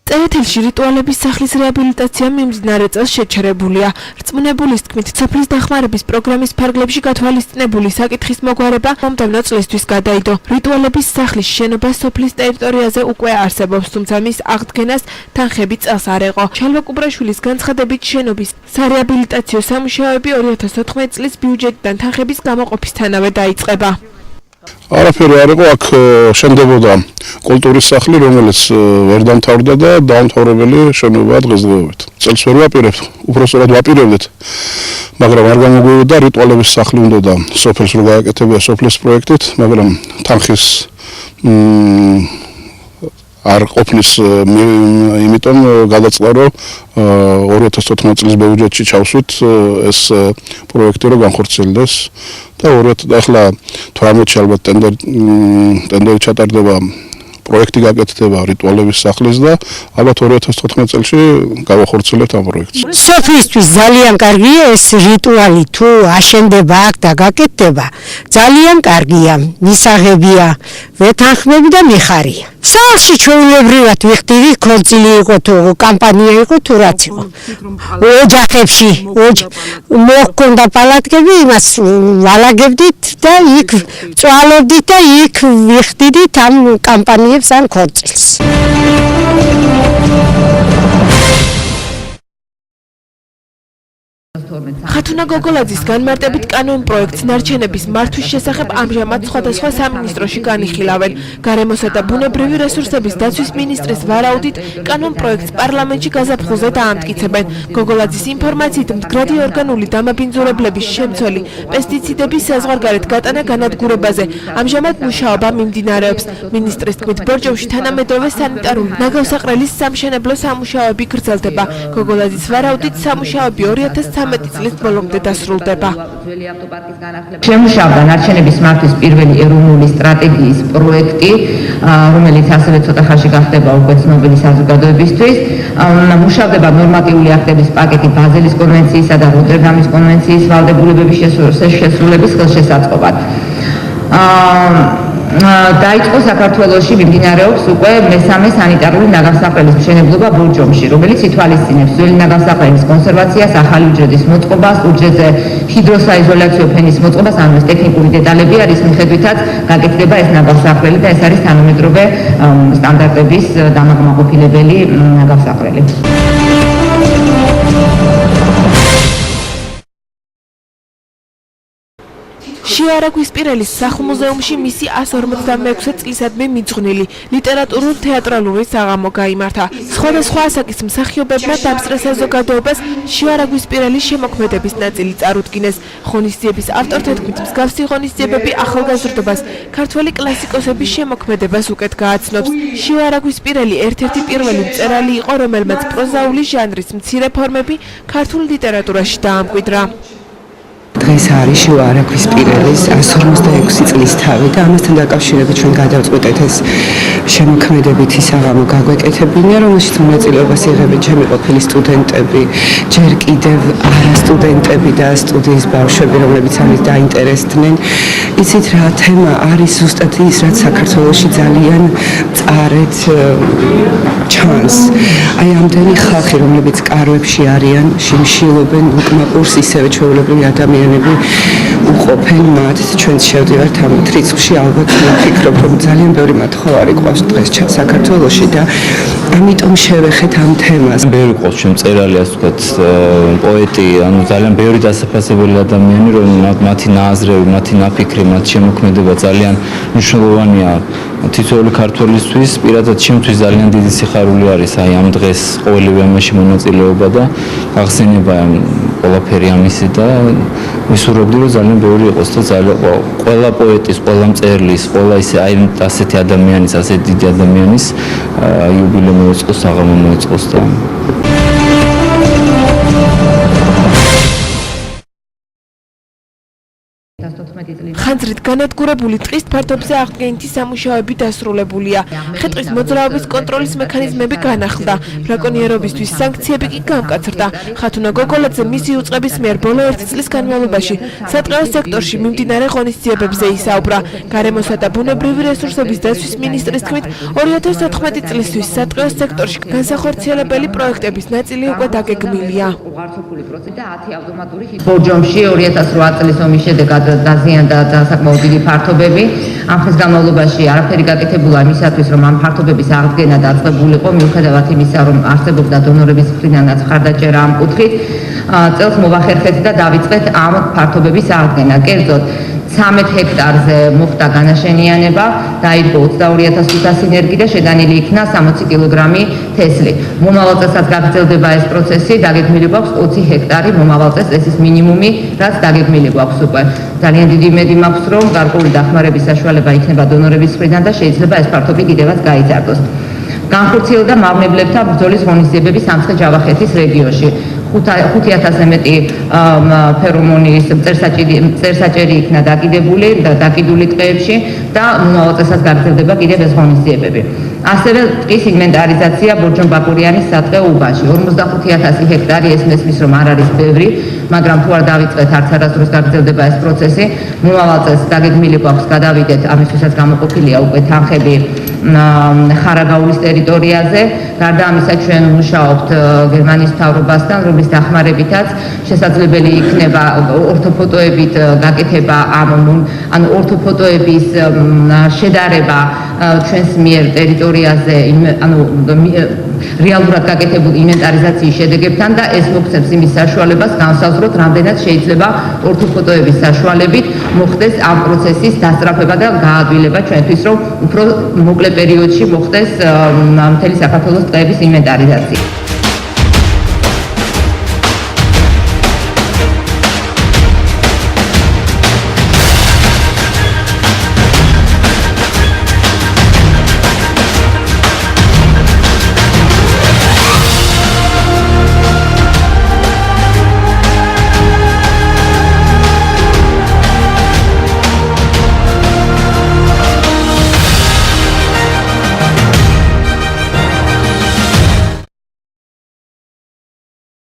წერეთელში რიტუალების სახლის რეაბილიტაცია მიმდინარე წელს შეჩერებულია. რწმუნებულის თქმით, სოფლის დახმარების პროგრამის ფარგლებში გათვალისწინებული საკითხის მოგვარება მომდევნო წლისთვის გადაიდო. რიტუალების სახლის შენობა სოფლის ტერიტორიაზე უკვე არსებობს, თუმცა მის აღდგენას თანხები წელს არ ეყო. ჩალვა კუბრაშვილის განცხადებით, შენობის სარეაბილიტაციო სამუშაოები 2014 წლის ბიუჯეტიდან თანხების გამოყოფისთანავე დაიწყება. არაფერი არ იყო, აქ შენდებოდა კულტურის სახლი, რომელიც ვერ დამთავრდა და დაუმთავრებელი შენობაა დღესდღეობით. წელს ვერ ვაპირებთ, უпростоრად ვაპირებდით, მაგრამ არ გამოგვივიდა რიტუალების სახლი უნდა სოფელს რო გააკეთებია სოფლის პროექტით, მაგრამ თანხის არ ყოფნის იმიტომ გადაწყდა, რომ 2014 წლის ბიუჯეტში ჩავსვით ეს პროექტი რო განხორციელდეს და ახლა 18-ში ალბათ ტენდერი ჩატარდება, პროექტი გაკეთდება რიტუალების სახლის და ალბათ 2014 წელში გავახორციელებთ ამ პროექტს. სოფლისთვის ძალიან კარგია ეს რიტუალი, თუ აშენდება აქ და გაკეთდება, ძალიან კარგია, მისაღებია, ვეთანხმები და მიხარია. სახლში ჩვეულებრივად ვიხდიდი, ქორწილი იყო თუ კამპანია იყო თუ რაც იყო. ოჯახებში მოჰქონდა პალატკები, იმას ვალაგებდით და იქ წვალობდით და იქ ვიხდიდით ამ კამპანიებს ან ქორწილს. ხათუნა გოგოლაძის განმარტებით კანონ პროექტს ნარჩენების მართვის შესახებ ამჟამად სხვადასხვა სამინისტროში განიხილავენ. გარემოსა და ბუნებრივი რესურსების დაცვის მინისტრის ვარაუდით კანონ პროექტს პარლამენტში გაზაფხულზე დაამტკიცებენ. გოგოლაძის ინფორმაციით მდგრადი ორგანული დამაბინძურებლების შემცველი პესტიციდების საზღვარგარეთ გატანა განადგურებაზე ამჟამად მუშაობა მიმდინარეობს. მინისტრის თქმით, ბორჯომში თანამედროვე სანიტარული ნაგავსაყრელის სამშენებლო სამუშაოები გრძელდება. გოგოლაძის ვარაუდით სამუშაოები 2013 წლის ბოლომდე დასრულდება. შემუშავდა ნარჩენების მართვის პირველი ეროვნული სტრატეგიის პროექტი, რომელიც ასევე ცოტა ხანში გახდება უკვე ცნობილი საზოგადოებისთვის. მუშავდება ნორმატიული აქტების პაკეტი ბაზელის კონვენციისა და როტერდამის კონვენციის ვალდებულებების შესრულების ხელშესაწყობად. დაიწყო საქართველოში მიმდინარეობს უკვე მესამე სანიტარული ნაგავსაყრელის მშენებლობა ბორჯომში, რომელიც ითვალისწინებს ძველი ნაგავსაყრელის კონსერვაციას, ახალი უჯრედის მოწყობას, უჯრედზე ჰიდროსაიზოლაციო ფენის მოწყობას, ანუ ეს ტექნიკური დეტალები არის, მიხედვითაც გაკეთდება ეს ნაგავსაყრელი და ეს არის თანამედროვე სტანდარტების დამაკმაყოფილებელი ნაგავსაყრელი. შიარაგვისპირელის სახლ-მუზეუმში მისი 156 წლისადმი მიძღვნილი ლიტერატურულ-თეატრალური საღამო გაიმართა. სხვადასხვა ასაკის მსახიობებმა დამსწრე საზოგადოებას შიარაგვისპირელის შემოქმედების ნაწილი წარუდგინეს. ღონისძიების ავტორთა თქმით, მსგავსი ღონისძიებები ახალგაზრდობას ქართველი კლასიკოსების შემოქმედებას უკეთ გააცნობს. შიარაგვისპირელი ერთ-ერთი პირველი მწერალი იყო, რომელმაც პროზაული ჟანრის მცირე ფორმები ქართულ ლიტერატურაში დაამკვიდრა. დღეს არის შიარაგვისპირელის 156 წლის თავი და ამასთან დაკავშირებით ჩვენ გადავწყვეტეთ ეს შემოქმედებითი საღამო გაგვეკეთებინა, რომელშიც მონაწილეობას იღებენ ჩემი ყოფილი სტუდენტები, ჯერ კიდევ არა სტუდენტები და სტუდიის ბავშვები, რომლებიც ამით დაინტერესდნენ. იცით რა, თემა არის ზუსტად ის, რაც საქართველოში ძალიან წარეთ ჩანს. აი ამდენი ხალხი, რომლებიც კარვებში არიან, შიმშილობენ უკმაყურს, ისევე ჩვეულებრივი ადამიანები უყოფენ მათ. ჩვენც შევდივართ ამ რიცხვში, ალბათ ვფიქრობ, რომ ძალიან ბევრი მათხოვარი ყავს დღეს საქართველოში და ამიტომ შევეხეთ ამ თემას. ბევრი ყავს ჩვენ მწერალი, ასე ვთქვათ, პოეტი, ანუ ძალიან ბევრი დასაფასებელი ადამიანი, რომ მათი ნაზრები, მათი ნაფიქრი, მათი შემოქმედება ძალიან მნიშვნელოვანია თითოეული ქართველისთვის. პირადად ჩემთვის ძალიან დიდი სიხარული არის აი ამ დღეს ყოველივე ამაში მონაწილეობა და გახსენება ყველაფერი ამისი და ვისურვებდი, რომ ძალიან ბევრი იყოს და ძალიან ყველა პოეტის, ყველა მწერლის, ყველა ისე აი ასეთი ადამიანის, ასეთი დიდი ადამიანის იუბილე მოეწყოს, საღამო მოეწყოს და ხანძრით განადგურებული ტყის ფართობზე აღდგენითი სამუშაოები დასრულებულია. ხე-ტყის მოძრაობის კონტროლის მექანიზმები განახლდა, ბრაკონიერობისთვის სანქციები კი გამკაცრდა. ხათუნა გოგოლაძე მისი უწყების მიერ ბოლო 1 წლის განმავლობაში სატყეო სექტორში მიმდინარე ღონისძიებებზე ისაუბრა. გარემოსა და ბუნებრივი რესურსების დაცვის მინისტრის თქმით, 2014 წლისთვის სატყეო სექტორში განსახორციელებელი პროექტების ნაწილი უკვე დაგეგმილია. ბორჯომში 2008 წლის ომის შედეგად დაზიანდა საკმაოდ დიდი ფართობები. ამ ხნის განმავლობაში არაფერი გაკეთებულა იმისათვის, რომ ამ ფართობების აღდგენა დაწყებულიყო, მიუხედავად იმისა, რომ არსებობდა დონორების მხრიდანაც მხარდაჭერა ამ კუთხით. წელს მოვახერხეთ და დავიწყეთ ამ ფართობების აღდგენა. კერძოდ 13 ჰექტარზე მოხდა განაშენიანება, დაიდგო 22.500 ენერგი და შეგანილი იქნა 60 კილოგრამი თესლი. მომავალ წელსაც გაგრძელდება ეს პროცესი, დაგეგმილი გვაქვს 20 ჰექტარი მომავალ წელს, ეს ის მინიმუმი, რაც დაგეგმილი გვაქვს უკვე. ძალიან დიდი იმედი მაქვს, რომ გარკვეული დახმარების საშუალება იქნება დონორების მხრიდან და შეიძლება ეს ფართობი კიდევაც გაიზარდოს. განხორციელდა მავნებლებთან ბრძოლის ღონისძიებები სამცხე-ჯავახეთის რეგიონში. 5000-ზე მეტი ფერომონის მწერსაჭერი იქნა დაკიდული ტყეებში და მომავალ წელსაც გაგრძელდება კიდევ ეს ღონისძიებები. ასევე ტყის ინვენტარიზაცია ბორჯომ-ბაკურიანის სატყეო უბანში. 45000 ჰექტარი, ეს მესმის, რომ არ არის ბევრი, მაგრამ თუ არ დავიწყეთ, არც არასდროს გაგრძელდება ეს პროცესი. მომავალ წელს დაგეგმილი გვაქვს გადავიდეთ, ამისთვისაც გამოყოფილია უკვე თანხები ხარაგაულის ტერიტორიაზე. გარდა ამისა, ჩვენ ვმუშაობთ გერმანიის მთავრობასთან, რომლის დახმარებითაც შესაძლებელი იქნება ორთოფოტოებით გაკეთება ანუ ორთოფოტოების შედარება ჩვენს მიერ ტერიტორიაზე, რეალურად გაკეთებულ ინვენტარიზაციის შედეგებთან და ეს მოგცემს იმის საშუალებას განსაზღვროთ, რამდენად შეიძლება ორთოფოტოების საშუალებით მოხდეს ამ პროცესის დასწრაფება და გაადვილება ჩვენთვის, რომ უფრო მოკლე პერიოდში მოხდეს მთელი საქართველოს ტყეების ინვენტარიზაცია.